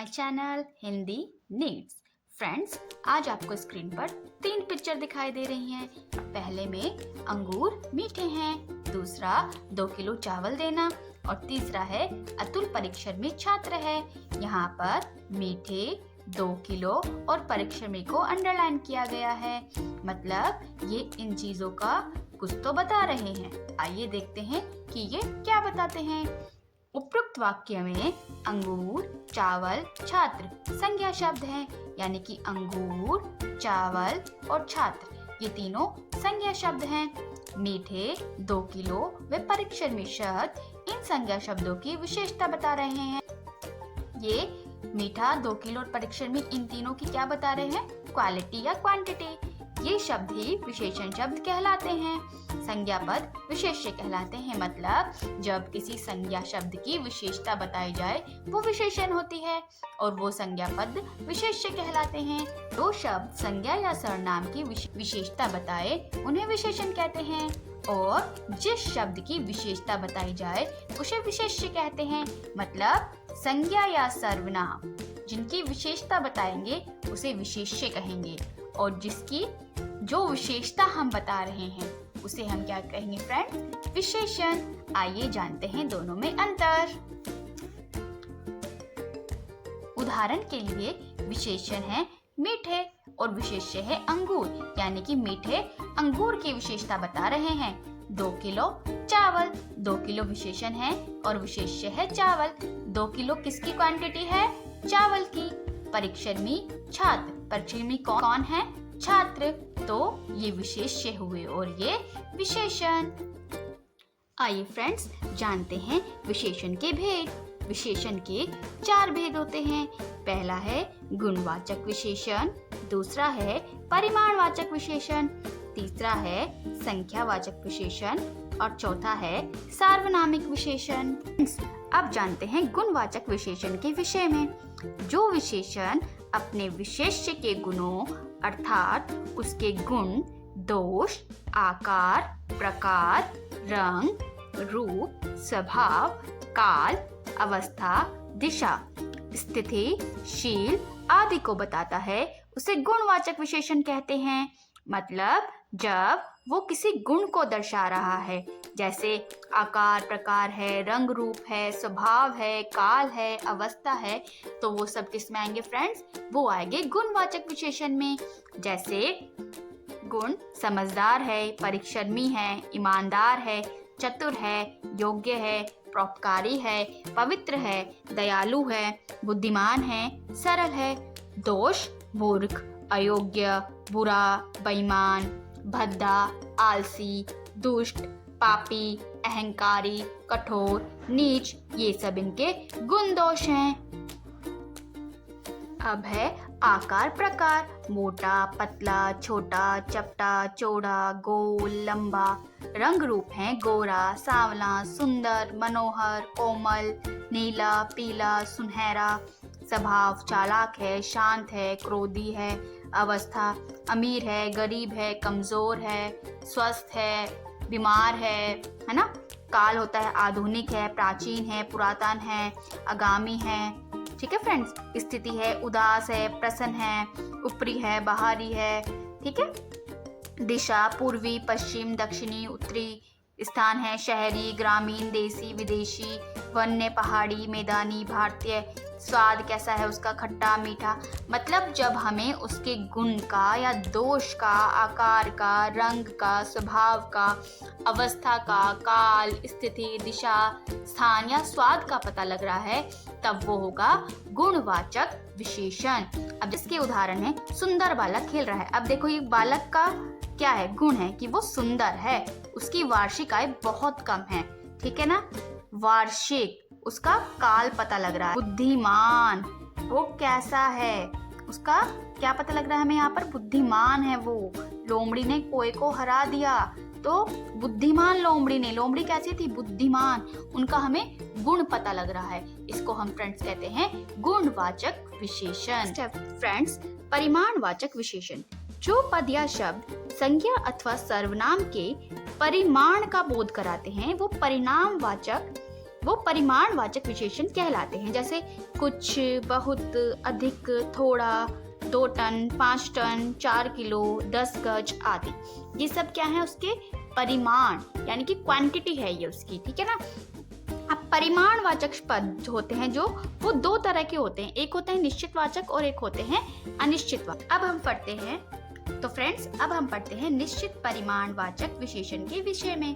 Channel Hindi needs. Friends, आज आपको screen पर 3 पिक्चर दिखाई दे रही हैं। पहले में अंगूर मीठे हैं, दूसरा 2 किलो चावल देना और तीसरा है अतुल परिश्रमी में छात्र है। यहाँ पर मीठे 2 किलो और परिश्रमी को अंडरलाइन किया गया है, मतलब ये इन चीजों का कुछ तो बता रहे हैं। आइए देखते हैं कि ये क्या बताते हैं। उपरोक्त वाक्य में अंगूर, चावल, छात्र संज्ञा शब्द हैं, यानी कि अंगूर, चावल और छात्र ये तीनों संज्ञा शब्द हैं। मीठे 2 किलो व परिश्रमी शब्द इन संज्ञा शब्दों की विशेषता बता रहे हैं। ये मीठा, 2 किलो और परिश्रमी इन तीनों की क्या बता रहे हैं? क्वालिटी या क्वांटिटी। ये शब्द ही विशेषण शब्द कहलाते हैं। संज्ञा पद विशेष्य कहलाते हैं, मतलब जब किसी संज्ञा शब्द की विशेषता बताई जाए वो विशेषण होती है और वो संज्ञा पद विशेष्य कहलाते हैं। दो शब्द संज्ञा या सर्वनाम की विशेषता बताए उन्हें विशेषण कहते हैं और जिस शब्द की विशेषता बताई जाए उसे विशेष्य कहते हैं, मतलब संज्ञा या सर्वनाम जिनकी विशेषता बताएंगे उसे विशेष्य कहेंगे और जिसकी जो विशेषता हम बता रहे हैं उसे हम क्या कहेंगे फ्रेंड्स? विशेषण। आइए जानते हैं दोनों में अंतर। उदाहरण के लिए विशेषण है मीठे और विशेष्य है अंगूर, यानी कि मीठे अंगूर की विशेषता बता रहे हैं। 2 किलो चावल, 2 किलो विशेषण है और विशेष्य है चावल। 2 किलो किसकी क्वांटिटी है? चावल की। परिश्रमी छात्र, परिश्रमी कौन है? छात्र। तो ये विशेष्य हुए और ये विशेषण। आइए फ्रेंड्स जानते हैं विशेषण के भेद। विशेषण के 4 भेद होते हैं। पहला है गुणवाचक विशेषण, दूसरा है परिमाणवाचक विशेषण, तीसरा है संख्यावाचक विशेषण और चौथा है सार्वनामिक विशेषण। अब जानते हैं गुणवाचक विशेषण के विषय में। जो विशेषण अपने विशेष्य के गुणों अर्थात उसके गुण, दोष, आकार, प्रकार, रंग, रूप, स्वभाव, काल, अवस्था, दिशा, स्थिति, शील आदि को बताता है उसे गुणवाचक विशेषण कहते हैं। मतलब जब वो किसी गुण को दर्शा रहा है, जैसे आकार, प्रकार है, रंग रूप है, स्वभाव है, काल है, अवस्था है, तो वो सब किस में आएंगे फ्रेंड्स? वो आएंगे गुणवाचक विशेषण में। जैसे गुण समझदार है, परिश्रमी है, ईमानदार है, चतुर है, योग्य है, परोपकारी है, पवित्र है, दयालु है, बुद्धिमान है, सरल है। दोष मूर्ख, अयोग्य, बुरा, बेईमान, भद्दा, आलसी, दुष्ट, पापी, अहंकारी, कठोर, नीच, ये सब इनके गुण दोष हैं। अब है आकार प्रकार। मोटा, पतला, छोटा, चपटा, चौड़ा, गोल, लंबा। रंग रूप हैं गोरा, सांवला, सुंदर, मनोहर, कोमल, नीला, पीला, सुनहरा। स्वभाव चालाक है, शांत है, क्रोधी है। अवस्था अमीर है, गरीब है, कमजोर है, स्वस्थ है, बीमार है ना। काल होता है आधुनिक है, प्राचीन है, पुरातन है, आगामी है। ठीक है फ्रेंड्स। स्थिति है उदास है, प्रसन्न है, ऊपरी है, बाहरी है। ठीक है। दिशा पूर्वी, पश्चिम, दक्षिणी, उत्तरी। स्थान है शहरी, ग्रामीण, देसी, विदेशी, वन्य, पहाड़ी, मैदानी, भारतीय। स्वाद कैसा है उसका? खट्टा, मीठा। मतलब जब हमें उसके गुण का या दोष का, आकार का, रंग का, स्वभाव का, अवस्था का, काल, स्थिति, दिशा, स्थान या स्वाद का पता लग रहा है तब वो होगा गुणवाचक विशेषण। अब इसके उदाहरण है सुंदर बालक खेल रहा है। अब देखो ये बालक का क्या है? गुण है कि वो सुंदर है, उसकी वार्षिक आय बहुत कम है। ठीक है ना। वार्षिक, उसका काल पता लग रहा है। बुद्धिमान, वो कैसा है? उसका क्या पता लग रहा है हमें यहाँ पर? बुद्धिमान है वो। लोमड़ी ने कोए को हरा दिया तो बुद्धिमान लोमड़ी ने। लोमड़ी कैसी थी? बुद्धिमान। उनका हमें गुण पता लग रहा है। इसको हम फ्रेंड्स कहते हैं गुणवाचक विशेषण। फ्रेंड्स, परिमाणवाचक विशेषण। जो पद या शब्द संज्ञा अथवा सर्वनाम के परिमाण का बोध कराते हैं वो वो परिमाणवाचक विशेषण कहलाते हैं। जैसे कुछ, बहुत, अधिक, थोड़ा, 2 टन, 5 टन, 4 किलो, 10 गज आदि। ये सब क्या है? उसके परिमाण यानी कि क्वांटिटी है ये उसकी, ठीक है ना। अब परिमाणवाचक पद जो होते हैं जो वो 2 तरह के होते हैं, एक होते हैं निश्चितवाचक और एक होते हैं अनिश्चितवाचक। अब हम पढ़ते हैं निश्चित परिमाणवाचक विशेषण के विषय में।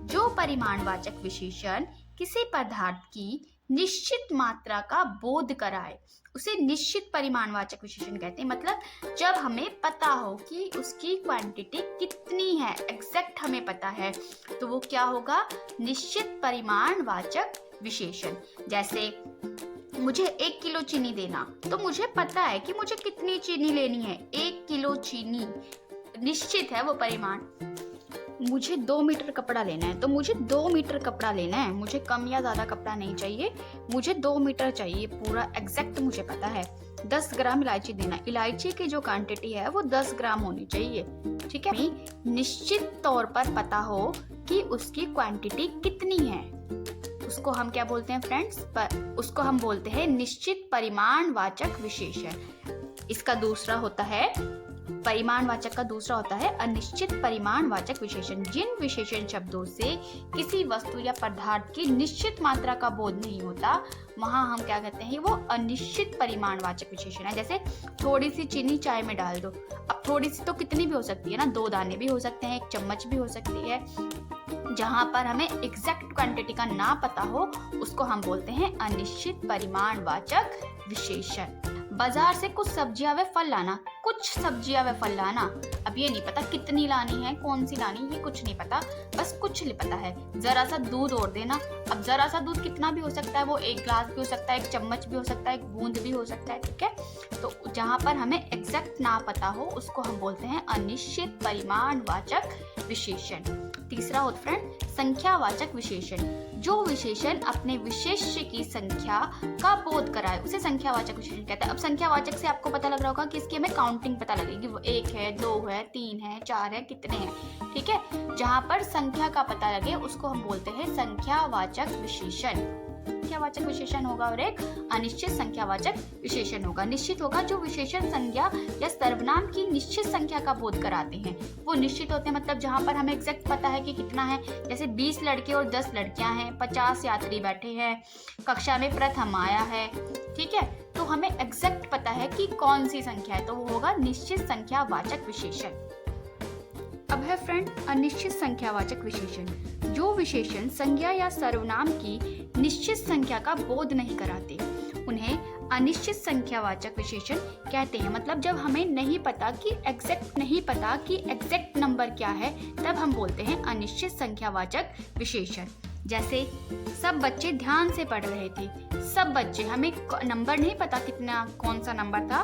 जो परिमाणवाचक विशेषण किसी पदार्थ की निश्चित मात्रा का बोध कराए उसे निश्चित परिमाणवाचक विशेषण कहते हैं। मतलब जब हमें पता हो कि उसकी क्वांटिटी कितनी है, एग्जैक्ट हमें पता है, तो वो क्या होगा? निश्चित परिमाणवाचक विशेषण। जैसे मुझे 1 किलो चीनी देना, तो मुझे पता है कि मुझे कितनी चीनी लेनी है, 1 किलो चीनी, निश्चित है वो परिमाण। मुझे 2 मीटर कपड़ा लेना है, तो मुझे 2 मीटर कपड़ा लेना है, मुझे कम या ज़्यादा कपड़ा नहीं चाहिए, मुझे 2 मीटर चाहिए, पूरा एग्जैक्ट मुझे पता है। 10 ग्राम इलायची देना, इलायची की जो क्वांटिटी है वो 10 ग्राम होनी चाहिए, ठीक है। निश्चित तौर पर पता हो कि उसकी क्वांटिटी कितनी है, उसको हम क्या बोलते हैं फ्रेंड्स? उसको हम बोलते हैं निश्चित परिमाणवाचक विशेषण। इसका दूसरा होता है परिमाणवाचक का दूसरा होता है अनिश्चित परिमाणवाचक विशेषण। जिन विशेषण शब्दों से किसी वस्तु या पदार्थ की निश्चित मात्रा का बोध नहीं होता, वहां हम क्या कहते हैं? वो अनिश्चित परिमाणवाचक विशेषण है। जैसे थोड़ी सी चीनी चाय में डाल दो, अब थोड़ी सी तो कितनी भी हो सकती है ना, 2 दाने भी हो सकते हैं, 1 चम्मच भी हो सकती है। जहां पर हमें एग्जैक्ट क्वांटिटी का ना पता हो उसको हम बोलते हैं अनिश्चित परिमाणवाचक विशेषण। बाजार से कुछ सब्जियां व फल लाना, कुछ सब्जियां व फल लाना, अब ये नहीं पता कितनी लानी है, कौन सी लानी, ये कुछ नहीं पता, बस कुछ नहीं पता है। जरा सा दूध और देना, अब जरा सा दूध कितना भी हो सकता है, वो 1 ग्लास भी हो सकता है, 1 चम्मच भी हो सकता है, 1 बूंद भी हो सकता है, ठीक है। तो जहां पर हमें एग्जैक्ट ना पता हो उसको हम बोलते हैं अनिश्चित परिमाणवाचक विशेषण। तीसरा होता फ्रेंड संख्यावाचक विशेषण। जो विशेषण अपने विशेष्य की संख्या का बोध कराए उसे संख्यावाचक विशेषण कहते हैं। अब संख्यावाचक से आपको पता लग रहा होगा कि इसकी हमें काउंटिंग पता लगेगी, वो 1 है, 2 है, 3 है, 4 है, कितने हैं, ठीक है। जहां पर संख्या का पता लगे उसको हम बोलते हैं संख्यावाचक विशेषण। संख्यावाचक विशेषण होगा और एक अनिश्चित संख्यावाचक विशेषण होगा। निश्चित होगा जो विशेषण संज्ञा या सर्वनाम की निश्चित संख्या का बोध कराते हैं, वो निश्चित होते हैं। मतलब जहां पर हमें एग्जैक्ट पता है कि कितना है, जैसे 20 लड़के और 10 लड़कियां हैं, 50 यात्री बैठे हैं, कक्षा में प्रथम आया है, ठीक है, तो हमें एग्जैक्ट पता है कि कौन सी संख्या है, तो वो होगा निश्चित संख्यावाचक विशेषण। अब है फ्रेंड अनिश्चित संख्यावाचक विशेषण। जो विशेषण संज्ञा या सर्वनाम की निश्चित संख्या का बोध नहीं कराते उन्हें अनिश्चित संख्यावाचक विशेषण कहते हैं। मतलब जब हमें नहीं पता कि एग्जैक्ट नंबर क्या है, तब हम बोलते हैं अनिश्चित संख्यावाचक विशेषण। जैसे सब बच्चे ध्यान से पढ़ रहे थे, सब बच्चे, हमें नंबर नहीं पता कितना, कौन सा नंबर था।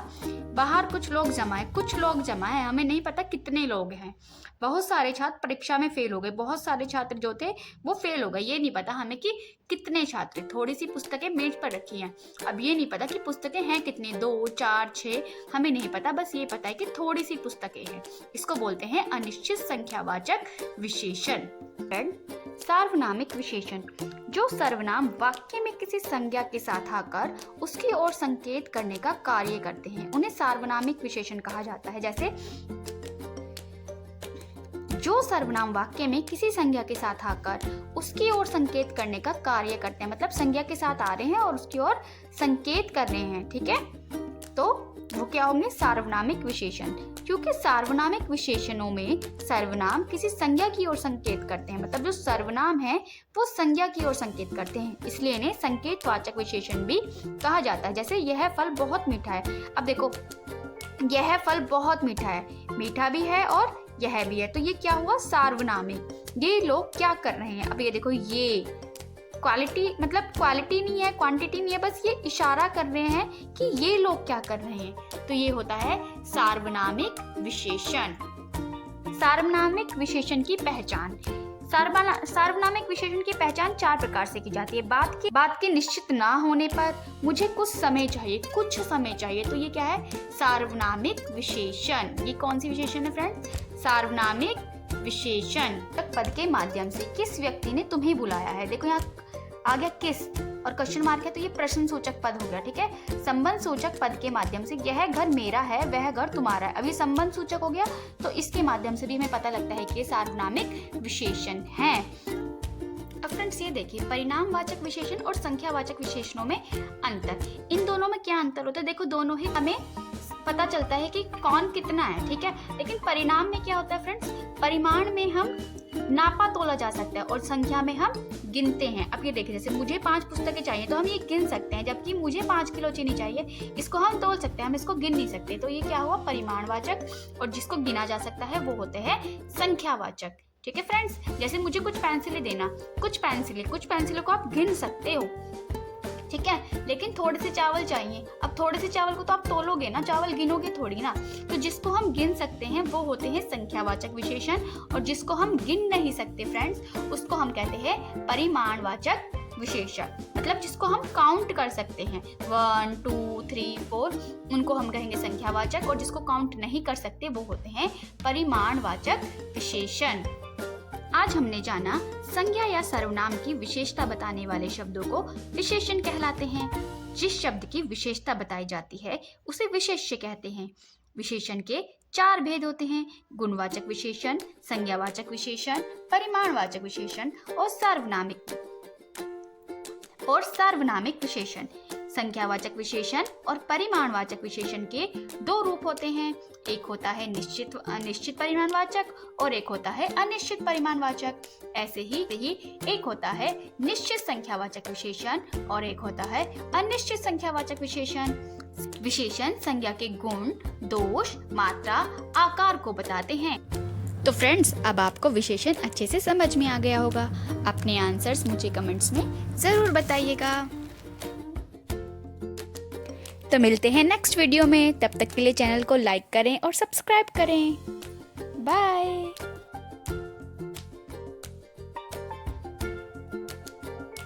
बाहर कुछ लोग जमा है, हमें नहीं पता कितने लोग हैं। बहुत सारे छात्र परीक्षा में फेल हो गए, बहुत सारे छात्र जो थे वो फेल हो गए, ये नहीं पता हमें कि कितने छात्र। थोड़ी सी पुस्तकें मेज पर रखी हैं, अब ये नहीं पता कि पुस्तकें हैं कितनी, 2, 4, 6, हमें नहीं पता, बस ये पता है कि थोड़ी सी पुस्तकें हैं। इसको बोलते हैं अनिश्चित संख्यावाचक विशेषण। सार्वनामिक विशेषण। जो सर्वनाम वाक्य में किसी संज्ञा के साथ आकर उसकी ओर संकेत करने का कार्य करते हैं उन्हें सार्वनामिक विशेषण कहा जाता है। जैसे जो सर्वनाम वाक्य में किसी संज्ञा के साथ आकर उसकी ओर संकेत करने का कार्य करते हैं, मतलब संज्ञा के साथ आ रहे हैं और उसकी ओर संकेत कर रहे हैं, ठीक है, तो वो क्या होंगे? सार्वनामिक विशेषण। क्योंकि सार्वनामिक विशेषणों में सर्वनाम किसी संज्ञा की ओर संकेत करते हैं, मतलब जो सर्वनाम है वो संज्ञा की ओर संकेत करते हैं, इसलिए इन्हें संकेतवाचक विशेषण भी कहा जाता है। जैसे यह फल बहुत मीठा है, अब देखो यह फल बहुत मीठा है, मीठा भी है और यह भी है, तो ये क्या हुआ? सार्वनामिक। ये लोग क्या कर रहे हैं? अब ये देखो, ये क्वालिटी, मतलब क्वालिटी नहीं है, क्वांटिटी नहीं है, बस ये इशारा कर रहे हैं कि ये लोग क्या कर रहे हैं, तो ये होता है सार्वनामिक विशेषण। सार्वनामिक विशेषण की पहचान। सार्वनामिक विशेषण की पहचान 4 प्रकार से की जाती है। बात के निश्चित ना होने पर, मुझे कुछ समय चाहिए, तो ये क्या है? सार्वनामिक विशेषण। ये कौन सी विशेषण है फ्रेंड? सार्वनामिक विशेषण। पद के माध्यम से किस व्यक्ति ने तुम्हें बुलाया है, देखो यहाँ आ गया किस और क्वेश्चन मार्क है तो ये प्रश्न सूचक पद हो गया। ठीक है, संबंध सूचक पद के माध्यम से यह घर मेरा है वह घर तुम्हारा है, अभी संबंध सूचक हो गया तो इसके माध्यम से भी हमें पता लगता है कि ये सार्वनामिक विशेषण है। अब फ्रेंड्स ये देखिए, परिणामवाचक विशेषण और संख्यावाचक विशेषणों में अंतर, इन दोनों में क्या अंतर होता है? देखो दोनों ही हमें पता चलता है कि कौन कितना है, ठीक है, लेकिन परिणाम में क्या होता है फ्रेंड्स? परिमाण में हम नापा तोला जा सकता है और संख्या में हम गिनते हैं। अब ये देखिए, जैसे मुझे 5 पुस्तकें चाहिए तो हम ये गिन सकते हैं, जबकि मुझे 5 किलो चीनी चाहिए, इसको हम तोल सकते हैं, हम इसको गिन नहीं सकते। तो ये क्या हुआ? परिमाणवाचक, और जिसको गिना जा सकता है वो होते हैं संख्यावाचक। ठीक है फ्रेंड्स, जैसे मुझे कुछ पेंसिलें देना, कुछ पेंसिलों को आप गिन सकते हो, ठीक है, लेकिन थोड़े से चावल चाहिए, अब थोड़े से चावल को तो आप तोलोगे ना, चावल गिनोगे थोड़ी ना। तो जिसको हम गिन सकते हैं वो होते हैं संख्यावाचक विशेषण, और जिसको हम गिन नहीं सकते फ्रेंड्स उसको हम कहते हैं परिमाणवाचक विशेषण। मतलब जिसको हम काउंट कर सकते हैं 1 2 3 4, उनको हम कहेंगे संख्यावाचक, और जिसको काउंट नहीं कर सकते वो होते हैं परिमाणवाचक विशेषण। आज हमने जाना संज्ञा या सर्वनाम की विशेषता बताने वाले शब्दों को विशेषण कहलाते हैं। जिस शब्द की विशेषता बताई जाती है उसे विशेष्य कहते हैं। विशेषण के 4 भेद होते हैं: गुणवाचक विशेषण, संज्ञावाचक विशेषण, परिमाणवाचक विशेषण और सार्वनामिक विशेषण। संख्यावाचक विशेषण और परिमाणवाचक विशेषण के 2 रूप होते हैं, एक होता है निश्चित परिमाणवाचक और एक होता है अनिश्चित परिमाणवाचक। ऐसे ही एक होता है निश्चित संख्यावाचक विशेषण और एक होता है अनिश्चित संख्यावाचक विशेषण। विशेषण संज्ञा के गुण, दोष, मात्रा, आकार को बताते हैं। तो फ्रेंड्स, अब आपको विशेषण अच्छे से समझ में आ गया होगा। अपने आंसर्स मुझे कमेंट्स में जरूर बताइएगा। तो मिलते हैं नेक्स्ट वीडियो में, तब तक के लिए चैनल को लाइक करें और सब्सक्राइब करें। बाय।